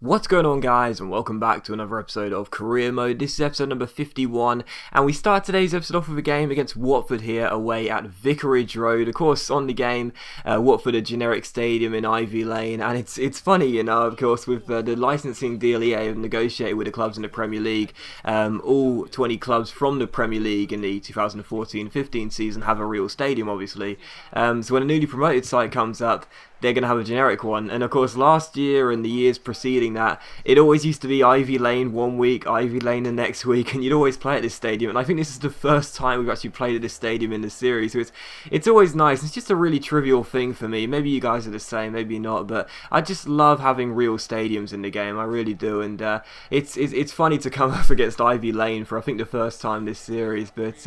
What's going on, guys, and welcome back to another episode of Career Mode. This is episode number 51, and we start today's episode off with a game against Watford here away at Vicarage Road. Of course, on the game, Watford, a generic stadium in Ivy Lane, and it's funny, of course, with the licensing deal EA have negotiated with the clubs in the Premier League. All 20 clubs from the Premier League in the 2014-15 season have a real stadium, obviously. So when a newly promoted side comes up, they're going to have a generic one. And of course, last year and the years preceding that, it always used to be Ivy Lane one week, Ivy Lane the next week, and you'd always play at this stadium. And I think this is the first time we've actually played at this stadium in the series, so it's always nice. It's just a really trivial thing for me. Maybe you guys are the same, maybe not, but I just love having real stadiums in the game. I really do, and it's funny to come up against Ivy Lane for I think the first time this series. But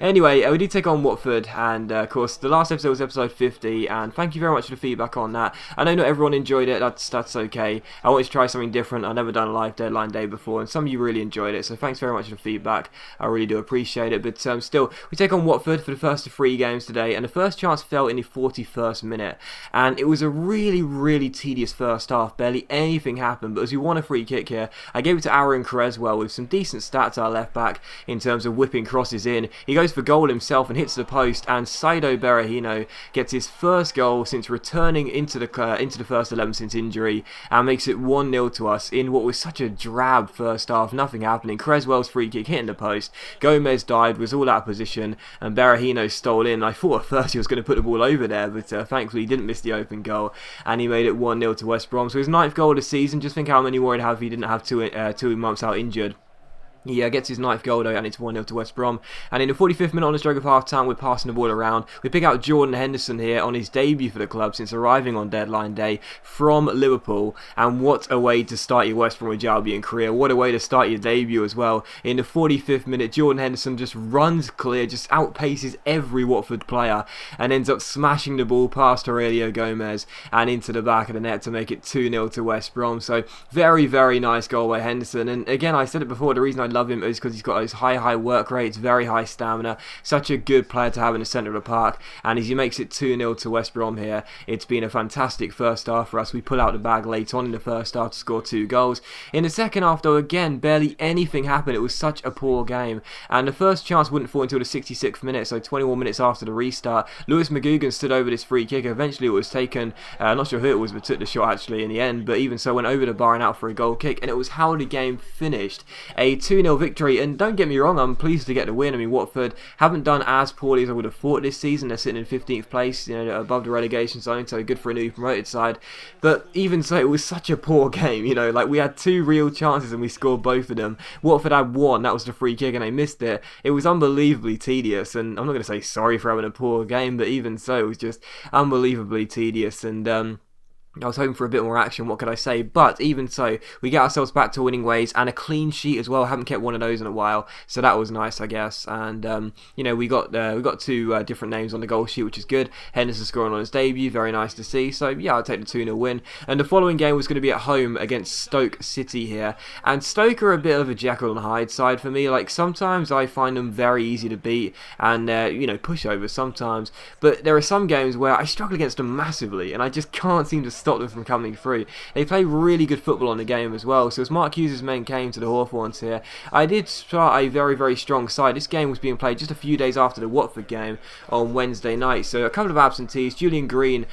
anyway, we did take on Watford, and of course the last episode was episode 50, and thank you very much for the feedback on that. I know not everyone enjoyed it, that's okay. I wanted to try something different. I've never done a live deadline day before, and some of you really enjoyed it, so thanks very much for the feedback. I really do appreciate it. But still, we take on Watford for the first of 3 games today, and the first chance fell in the 41st minute, and it was a really tedious first half. Barely anything happened, but as we won a free kick here, I gave it to Aaron Creswell with some decent stats, our left back, in terms of whipping crosses in. He goes for goal himself and hits the post, and Saido Berahino gets his first goal since returning into the first 11 since injury, and makes it 1-0 to us in what was such a drab first half. Nothing happening. Creswell's free kick hitting the post, Gomez dived, was all out of position, and Berahino stole in. I thought at first he was going to put the ball over there, but thankfully he didn't miss the open goal, and he made it 1-0 to West Brom. So his 9th goal of the season. Just think how many more he'd have if he didn't have 2 months out injured. He gets his 9th goal though, and it's 1-0 to West Brom. And in the 45th minute on the stroke of half-time, we're passing the ball around. We pick out Jordan Henderson here on his debut for the club since arriving on deadline day from Liverpool. And what a way to start your West Bromwich Albion career. What a way to start your debut as well. In the 45th minute, Jordan Henderson just runs clear, just outpaces every Watford player, and ends up smashing the ball past Aurelio Gomez and into the back of the net to make it 2-0 to West Brom. So very nice goal by Henderson. And again, I said it before, the reason I love him is because he's got those high work rates, very high stamina, such a good player to have in the centre of the park. And as he makes it 2-0 to West Brom here, it's been a fantastic first half for us. We pull out the bag late on in the first half to score 2 goals. In the second half though, again, barely anything happened. It was such a poor game, and the first chance wouldn't fall until the 66th minute, so 21 minutes after the restart. Lewis McGugan stood over this free kick. Eventually it was taken, not sure who it was, but took the shot actually in the end, but even so went over the bar and out for a goal kick, and it was how the game finished. A 2-0 victory, and don't get me wrong, I'm pleased to get the win. I mean, Watford haven't done as poorly as I would have thought this season. They're sitting in 15th place, above the relegation zone, so good for a newly promoted side. But even so, it was such a poor game, like we had 2 real chances and we scored both of them. Watford had 1, that was the free kick, and they missed it. It was unbelievably tedious, and I'm not going to say sorry for having a poor game, but even so, it was just unbelievably tedious, and I was hoping for a bit more action, what could I say? But even so, we get ourselves back to winning ways, and a clean sheet as well. I haven't kept one of those in a while, so that was nice, I guess. And we got 2 different names on the goal sheet, which is good. Henderson scoring on his debut, very nice to see. So yeah, I'll take the 2-0 win. And the following game was going to be at home against Stoke City here, and Stoke are a bit of a Jekyll and Hyde side for me. Like, sometimes I find them very easy to beat, and pushovers sometimes. But there are some games where I struggle against them massively, and I just can't seem to stop them from coming through. They play really good football on the game as well. So as Mark Hughes' men came to the Hawthorns here, I did start a very strong side. This game was being played just a few days after the Watford game on Wednesday night, so a couple of absentees. Julian Green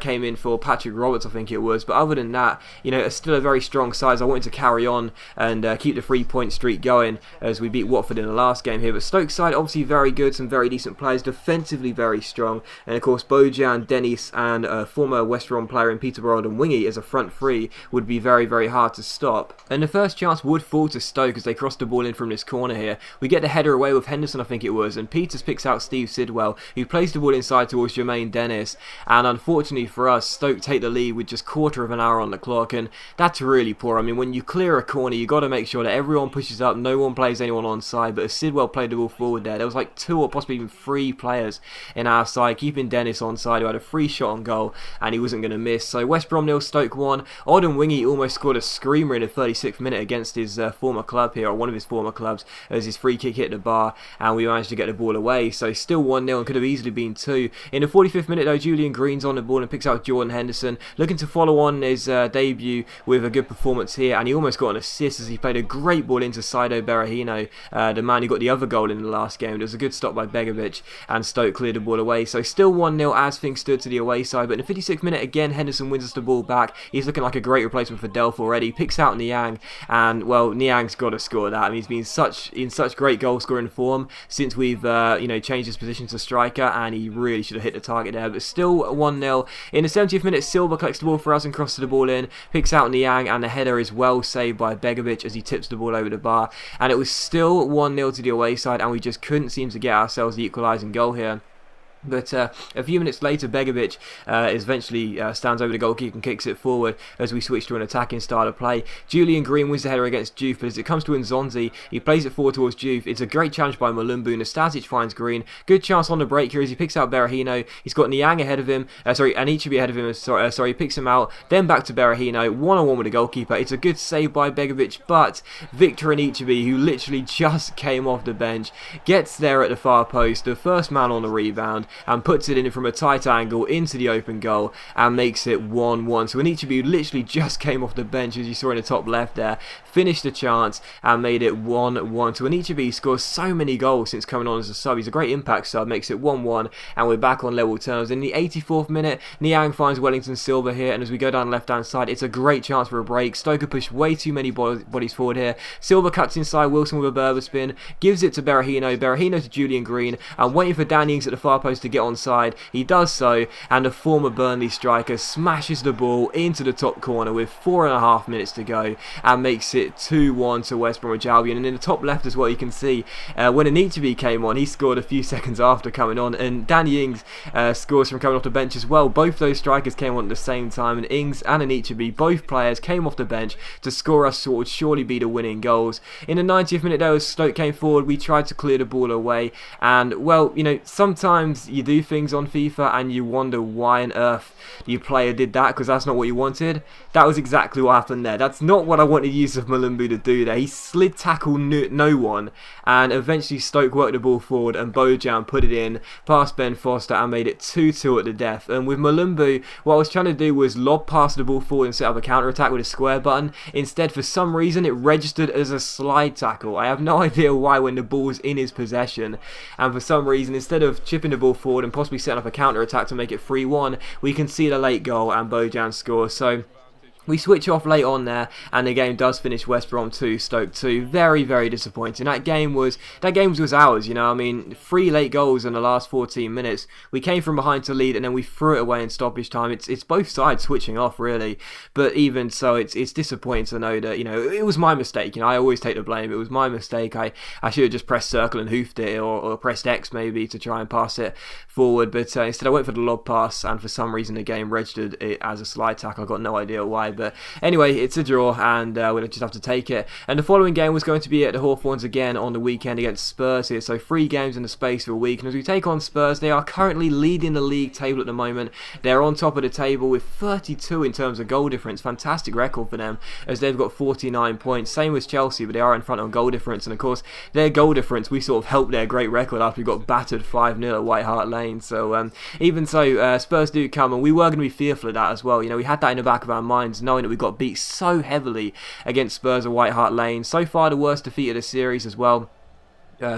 came in for Patrick Roberts, I think it was, but other than that, it's still a very strong side. I wanted to carry on and keep the 3-point streak going as we beat Watford in the last game here. But Stoke's side obviously very good, some very decent players, defensively very strong, and of course Bojan, Dennis, and former West Brom player in Peter and Wingy as a front 3 would be very hard to stop. And the first chance would fall to Stoke as they cross the ball in from this corner here. We get the header away with Henderson, I think it was, and Peters picks out Steve Sidwell, who plays the ball inside towards Jermaine Dennis, and unfortunately for us, Stoke take the lead with just quarter of an hour on the clock, and that's really poor. I mean, when you clear a corner, you got to make sure that everyone pushes up, no one plays anyone onside, but as Sidwell played the ball forward there was like 2 or possibly even 3 players in our side, keeping Dennis onside, who had a free shot on goal, and he wasn't going to miss. So So West Brom 0, Stoke 1. Odin Wingy almost scored a screamer in the 36th minute against his former club here, or one of his former clubs, as his free kick hit the bar, and we managed to get the ball away. So still 1-0 and could have easily been 2. In the 45th minute though, Julian Green's on the ball and picks out Jordan Henderson, looking to follow on his debut with a good performance here, and he almost got an assist as he played a great ball into Saido Berahino, the man who got the other goal in the last game. There was a good stop by Begovic, and Stoke cleared the ball away. So still 1-0 as things stood to the away side, but in the 56th minute again, Henderson wins us the ball back. He's looking like a great replacement for Delph already. Picks out Niang, and well, Niang's got to score that. I mean, he's been in such great goal scoring form since we've changed his position to striker, and he really should have hit the target there. But still 1-0. In the 70th minute, Silva collects the ball for us and crosses the ball in, picks out Niang, and the header is well saved by Begovic as he tips the ball over the bar. And it was still 1-0 to the away side, and we just couldn't seem to get ourselves the equalising goal here. But a few minutes later, Begovic eventually stands over the goalkeeper and kicks it forward as we switch to an attacking style of play. Julian Green wins the header against Juve, but as it comes to Nzonzi, he plays it forward towards Juve. It's a great challenge by Malumbu. Nastasic finds Green. Good chance on the break here as he picks out Berahino. He's got Niang ahead of him. Anichebe ahead of him. He picks him out. Then back to Berahino. One-on-one with the goalkeeper. It's a good save by Begovic, but Victor Anichebe, who literally just came off the bench, gets there at the far post, the first man on the rebound, and puts it in from a tight angle into the open goal and makes it 1-1. So Anichebe literally just came off the bench, as you saw in the top left there, finished the chance and made it 1-1. So Anichebe scores so many goals since coming on as a sub. He's a great impact sub, makes it 1-1, and we're back on level terms. In the 84th minute, Niang finds Wellington Silva here, and as we go down the left hand side, it's a great chance for a break. Stoker pushed way too many bodies forward here. Silva cuts inside, Wilson with a Berber spin, gives it to Berahino, Berahino to Julian Green, and waiting for Danny Ings at the far post to get on side. He does so, and the former Burnley striker smashes the ball into the top corner with 4.5 minutes to go and makes it 2-1 to West Bromwich Albion. And in the top left as well, you can see when Anichebe came on, he scored a few seconds after coming on, and Danny Ings scores from coming off the bench as well. Both those strikers came on at the same time, and Ings and Anichebe, both players, came off the bench to score us what would surely be the winning goals. In the 90th minute though, as Stoke came forward, we tried to clear the ball away, and well, sometimes you do things on FIFA and you wonder why on earth the player did that, because that's not what you wanted. That was exactly what happened there. That's not what I wanted Yusuf Malumbu to do there. He slid tackle no one, and eventually Stoke worked the ball forward and Bojan put it in past Ben Foster and made it 2-2 at the death. And with Malumbu, what I was trying to do was lob past the ball forward and set up a counter attack with a square button. Instead, for some reason, it registered as a slide tackle. I have no idea why when the ball was in his possession, and for some reason, instead of chipping the ball forward and possibly setting up a counter attack to make it 3-1, we concede a late goal and Bojan scores. So we switch off late on there, and the game does finish West Brom 2, Stoke 2. Very, very disappointing. That game was ours, I mean, 3 late goals in the last 14 minutes. We came from behind to lead, and then we threw it away in stoppage time. It's both sides switching off, really. But even so, it's disappointing to know that, it was my mistake. I always take the blame. It was my mistake. I should have just pressed circle and hoofed it, or pressed X maybe to try and pass it forward. But instead I went for the lob pass, and for some reason the game registered it as a slide tackle. I got no idea why. But anyway, it's a draw, and we'll just have to take it. And the following game was going to be at the Hawthorns again on the weekend against Spurs here. So 3 games in the space of a week. And as we take on Spurs, they are currently leading the league table at the moment. They're on top of the table with 32 in terms of goal difference. Fantastic record for them, as they've got 49 points. Same as Chelsea, but they are in front on goal difference. And of course, their goal difference, we sort of helped their great record after we got battered 5-0 at White Hart Lane. So even so, Spurs do come, and we were going to be fearful of that as well. We had that in the back of our minds, knowing that we got beat so heavily against Spurs at White Hart Lane. So far, the worst defeat of the series as well.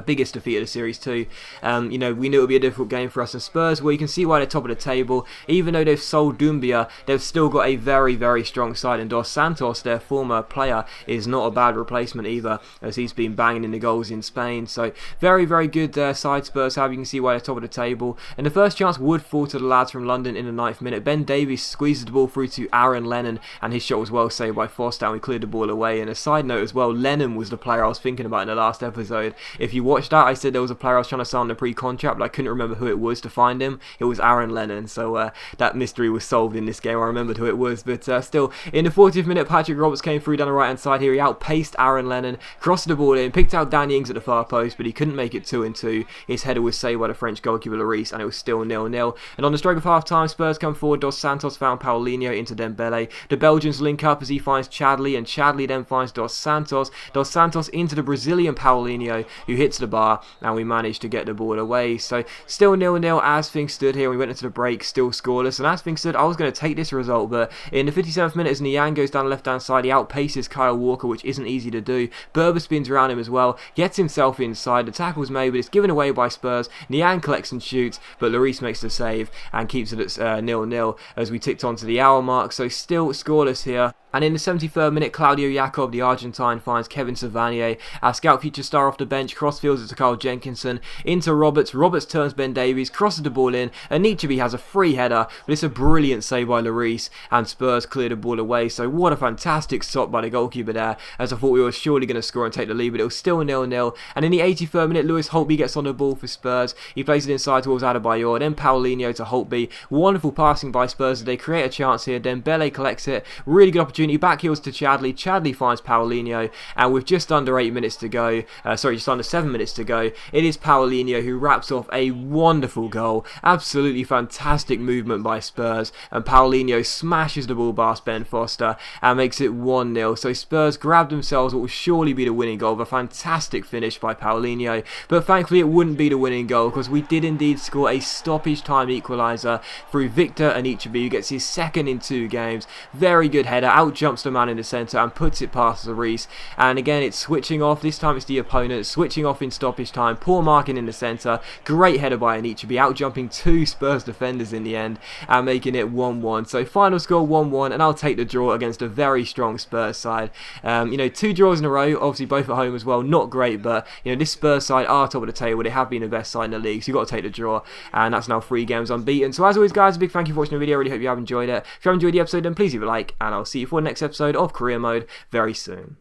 Biggest defeat of the series too. We knew it would be a difficult game for us. And Spurs, well, you can see why they're top of the table. Even though they've sold Doumbia, they've still got a very, very strong side. And Dos Santos, their former player, is not a bad replacement either, as he's been banging in the goals in Spain. So very, very good side Spurs have. You can see why they're top of the table. And the first chance would fall to the lads from London in the 9th minute. Ben Davies squeezes the ball through to Aaron Lennon, and his shot was well saved by Foster, and we cleared the ball away. And a side note as well, Lennon was the player I was thinking about in the last episode. If if you watched that, I said there was a player I was trying to sign on a pre-contract, but I couldn't remember who it was to find him. It was Aaron Lennon, so that mystery was solved in this game. I remembered who it was, but still, in the 40th minute, Patrick Roberts came through down the right-hand side here. He outpaced Aaron Lennon, crossed the ball in, picked out Danny Ings at the far post, but he couldn't make it 2-2. His header was saved by the French goalkeeper Lloris, and it was still 0-0. And on the stroke of half-time, Spurs come forward. Dos Santos found Paulinho into Dembele. The Belgians link up as he finds Chadli, and Chadli then finds Dos Santos. Dos Santos into the Brazilian Paulinho, who hits the bar, and we managed to get the ball away. So still 0-0 as things stood here. We went into the break, still scoreless, and as things stood, I was going to take this result, but in the 57th minute, as Niang goes down the left-hand side, he outpaces Kyle Walker, which isn't easy to do. Berber spins around him as well, gets himself inside. The tackle's made, but it's given away by Spurs. Niang collects and shoots, but Lloris makes the save and keeps it at 0-0 as we ticked on to the hour mark. So still scoreless here. And in the 73rd minute, Claudio Jacob, the Argentine, finds Kevin Savanier. Our scout future star off the bench, crossfields it to Carl Jenkinson, into Roberts. Roberts turns Ben Davies, crosses the ball in. Anichebe has a free header, but it's a brilliant save by Lloris, and Spurs clear the ball away. So what a fantastic stop by the goalkeeper there, as I thought we were surely going to score and take the lead, but it was still 0-0. And in the 83rd minute, Lewis Holtby gets on the ball for Spurs. He plays it inside towards Adebayor, then Paulinho to Holtby. Wonderful passing by Spurs as they create a chance here. Dembele collects it. Really good opportunity. Back heels to Chadli. Chadli finds Paulinho, and with just under 8 minutes to go, just under 7 minutes to go, it is Paulinho who wraps off a wonderful goal. Absolutely fantastic movement by Spurs, and Paulinho smashes the ball past Ben Foster and makes it 1-0. So Spurs grabbed themselves what will surely be the winning goal. A fantastic finish by Paulinho, but thankfully it wouldn't be the winning goal because we did indeed score a stoppage time equaliser through Victor Anichebe, who gets his second in 2 games. Very good header, out jumps the man in the centre and puts it past Lloris. And again, it's switching off. This time it's the opponent switching off in stoppage time. Poor marking in the centre. Great header by Anichebe, out jumping 2 Spurs defenders in the end and making it 1-1. So final score 1-1, and I'll take the draw against a very strong Spurs side. 2 draws in a row, obviously both at home as well. Not great, but this Spurs side are top of the table. They have been the best side in the league, so you've got to take the draw, and that's now 3 games unbeaten. So as always, guys, a big thank you for watching the video. I really hope you have enjoyed it. If you have enjoyed the episode, then please leave a like, and I'll see you for the next episode of Career Mode very soon.